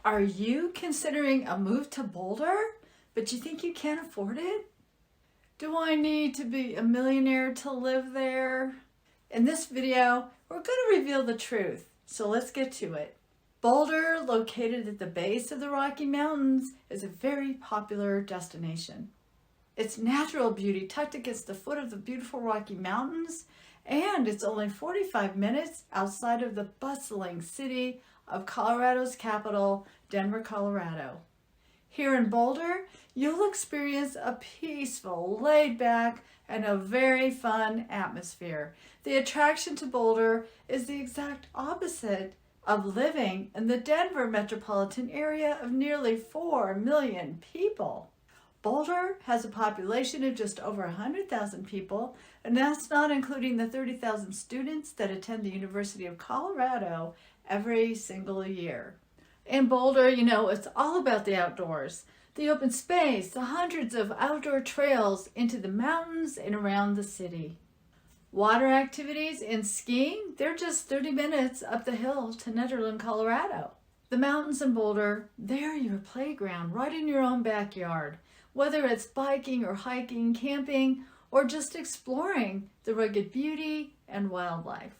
Are you considering a move to Boulder, but you think you can't afford it? Do I need to be a millionaire to live there? In this video, we're going to reveal the truth, so let's get to it. Boulder, located at the base of the Rocky Mountains, is a very popular destination. Its natural beauty tucked against the foot of the beautiful Rocky Mountains, and it's only 45 minutes outside of the bustling city of Colorado's capital, Denver, Colorado. Here in Boulder, you'll experience a peaceful, laid-back, and a very fun atmosphere. The attraction to Boulder is the exact opposite of living in the Denver metropolitan area of nearly 4 million people. Boulder has a population of just over 100,000 people, and that's not including the 30,000 students that attend the University of Colorado every single year. In Boulder, it's all about the outdoors, the open space, the hundreds of outdoor trails into the mountains and around the city. Water activities and skiing, they're just 30 minutes up the hill to Nederland, Colorado. The mountains in Boulder, they're your playground right in your own backyard. Whether it's biking or hiking, camping, or just exploring the rugged beauty and wildlife.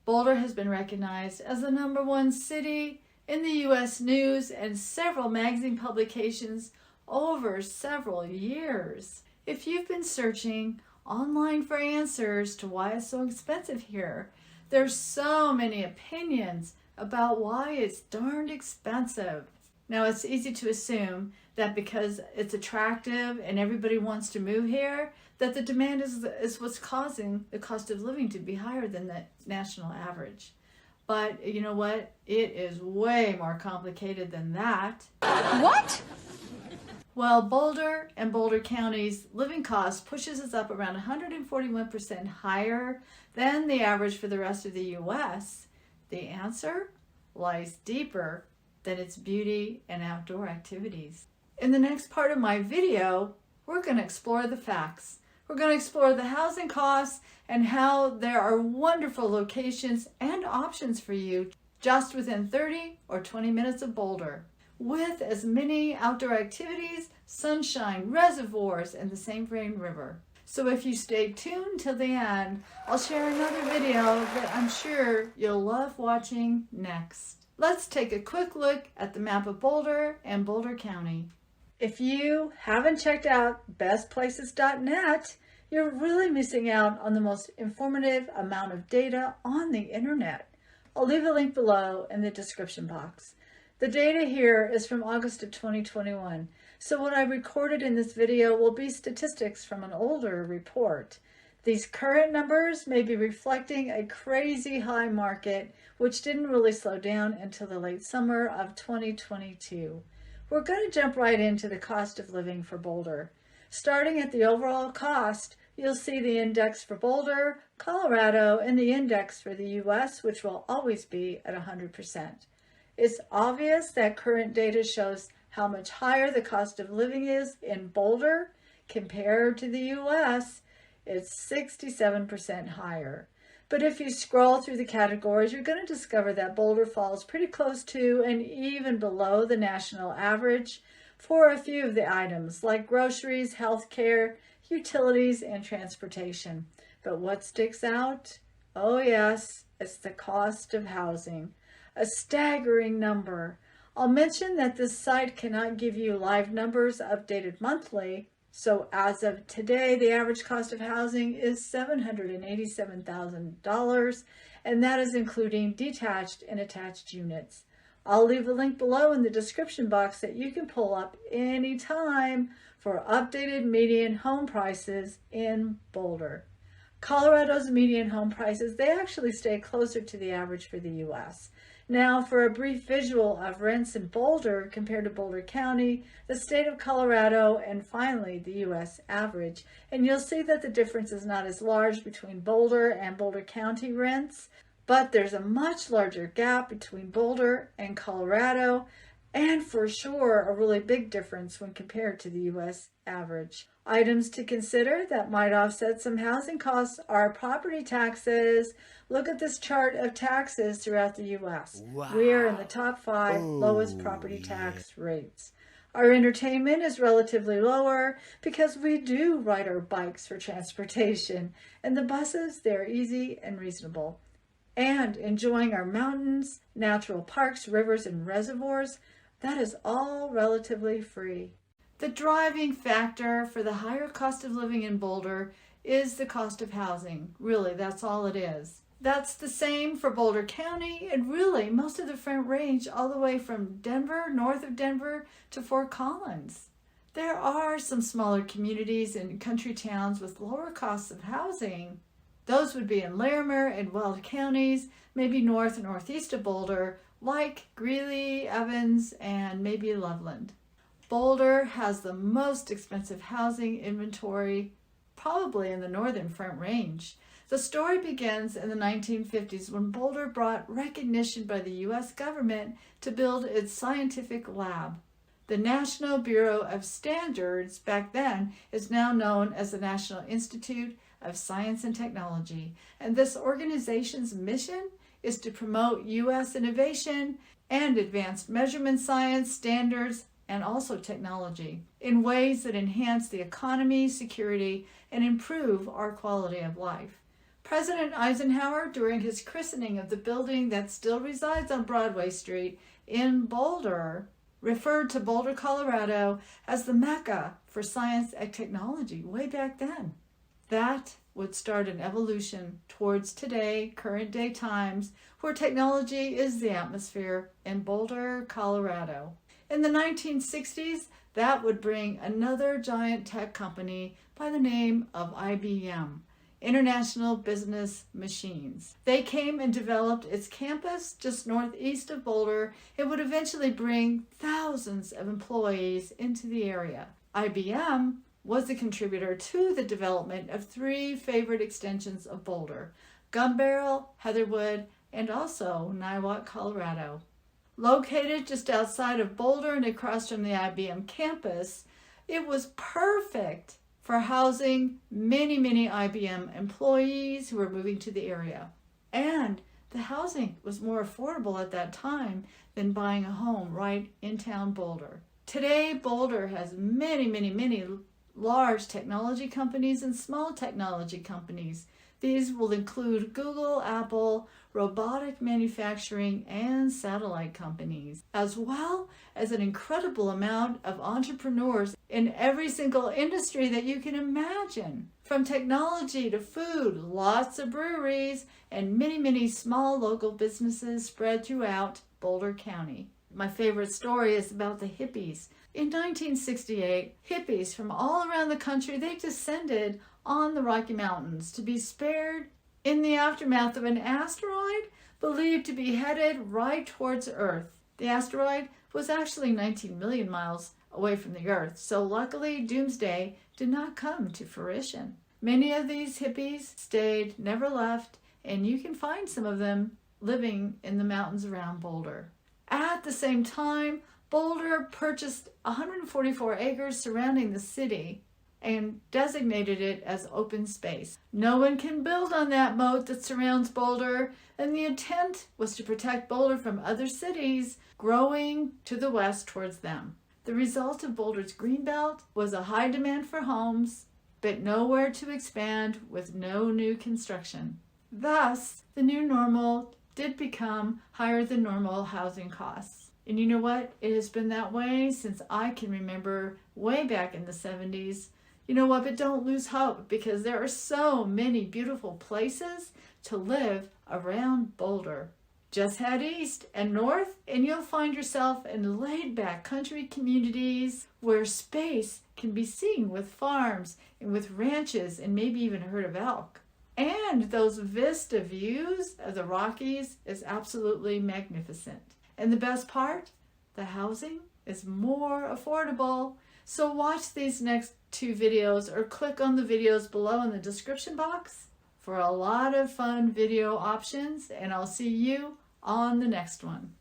Boulder has been recognized as the #1 city in the U.S. News and several magazine publications over several years. If you've been searching online for answers to why it's so expensive here, there's so many opinions about why it's darned expensive. Now, it's easy to assume that because it's attractive and everybody wants to move here, that the demand is what's causing the cost of living to be higher than the national average. But you know what? It is way more complicated than that. What? Well, Boulder and Boulder County's living cost pushes us up around 141% higher than the average for the rest of the U.S. The answer lies deeper than its beauty and outdoor activities. In the next part of my video, we're going to explore the facts. We're going to explore the housing costs and how there are wonderful locations and options for you just within 30 or 20 minutes of Boulder, with as many outdoor activities, sunshine, reservoirs, and the St. Vrain River. So if you stay tuned till the end, I'll share another video that I'm sure you'll love watching next. Let's take a quick look at the map of Boulder and Boulder County. If you haven't checked out bestplaces.net, you're really missing out on the most informative amount of data on the internet. I'll leave a link below in the description box. The data here is from August of 2021, so what I recorded in this video will be statistics from an older report. These current numbers may be reflecting a crazy high market, which didn't really slow down until the late summer of 2022. We're going to jump right into the cost of living for Boulder. Starting at the overall cost, you'll see the index for Boulder, Colorado, and the index for the U.S., which will always be at 100%. It's obvious that current data shows how much higher the cost of living is in Boulder compared to the U.S. It's 67% higher. But if you scroll through the categories, you're going to discover that Boulder falls pretty close to and even below the national average for a few of the items like groceries, healthcare, utilities, and transportation. But what sticks out? Oh yes, it's the cost of housing. A staggering number. I'll mention that this site cannot give you live numbers updated monthly. So as of today, the average cost of housing is $787,000, and that is including detached and attached units. I'll leave a link below in the description box that you can pull up anytime for updated median home prices in Boulder. Colorado's median home prices, they actually stay closer to the average for the U.S. Now, for a brief visual of rents in Boulder compared to Boulder County, the state of Colorado, and finally the U.S. average. And you'll see that the difference is not as large between Boulder and Boulder County rents, but there's a much larger gap between Boulder and Colorado, and for sure a really big difference when compared to the U.S. average. Items to consider that might offset some housing costs are property taxes. Look at this chart of taxes throughout the U.S. Wow. We are in the top 5 lowest property tax rates. Our entertainment is relatively lower because we do ride our bikes for transportation, and the buses, they're easy and reasonable. And enjoying our mountains, natural parks, rivers, and reservoirs, that is all relatively free. The driving factor for the higher cost of living in Boulder is the cost of housing. Really, that's all it is. That's the same for Boulder County and really most of the Front Range all the way from Denver, north of Denver, to Fort Collins. There are some smaller communities and country towns with lower costs of housing. Those would be in Larimer and Weld counties, maybe north and northeast of Boulder, like Greeley, Evans, and maybe Loveland. Boulder has the most expensive housing inventory, probably in the northern Front Range. The story begins in the 1950s when Boulder brought recognition by the U.S. government to build its scientific lab. The National Bureau of Standards, back then, is now known as the National Institute of Science and Technology, and this organization's mission is to promote U.S. innovation and advanced measurement science, standards, and also technology in ways that enhance the economy, security, and improve our quality of life. President Eisenhower, during his christening of the building that still resides on Broadway Street in Boulder, referred to Boulder, Colorado as the Mecca for science and technology way back then. That would start an evolution towards today, current day times, where technology is the atmosphere in Boulder, Colorado. In the 1960s, that would bring another giant tech company by the name of IBM, International Business Machines. They came and developed its campus just northeast of Boulder. It would eventually bring thousands of employees into the area. IBM was the contributor to the development of 3 favorite extensions of Boulder: Gun Barrel, Heatherwood, and also Niwot, Colorado. Located just outside of Boulder and across from the IBM campus, it was perfect for housing many IBM employees who were moving to the area. And the housing was more affordable at that time than buying a home right in town Boulder. Today, Boulder has many large technology companies and small technology companies. These will include Google, Apple, robotic manufacturing, and satellite companies, as well as an incredible amount of entrepreneurs in every single industry that you can imagine. From technology to food, lots of breweries, and many small local businesses spread throughout Boulder County. My favorite story is about the Hippies. In 1968, hippies from all around the country, they descended on the Rocky Mountains to be spared in the aftermath of an asteroid believed to be headed right towards Earth. The asteroid was actually 19 million miles away from the Earth, so luckily doomsday did not come to fruition. Many of these hippies stayed, never left, and you can find some of them living in the mountains around Boulder. At the same time, Boulder purchased 144 acres surrounding the city and designated it as open space. No one can build on that moat that surrounds Boulder, and the intent was to protect Boulder from other cities growing to the west towards them. The result of Boulder's greenbelt was a high demand for homes, but nowhere to expand with no new construction. Thus, the new normal did become higher than normal housing costs. And you know what? It has been that way since I can remember, way back in the 70s. You know what? But don't lose hope, because there are so many beautiful places to live around Boulder. Just head east and north and you'll find yourself in laid-back country communities where space can be seen with farms and with ranches and maybe even a herd of elk. And those vista views of the Rockies is absolutely magnificent. And the best part, the housing is more affordable. So watch these next 2 videos or click on the videos below in the description box for a lot of fun video options, and I'll see you on the next one.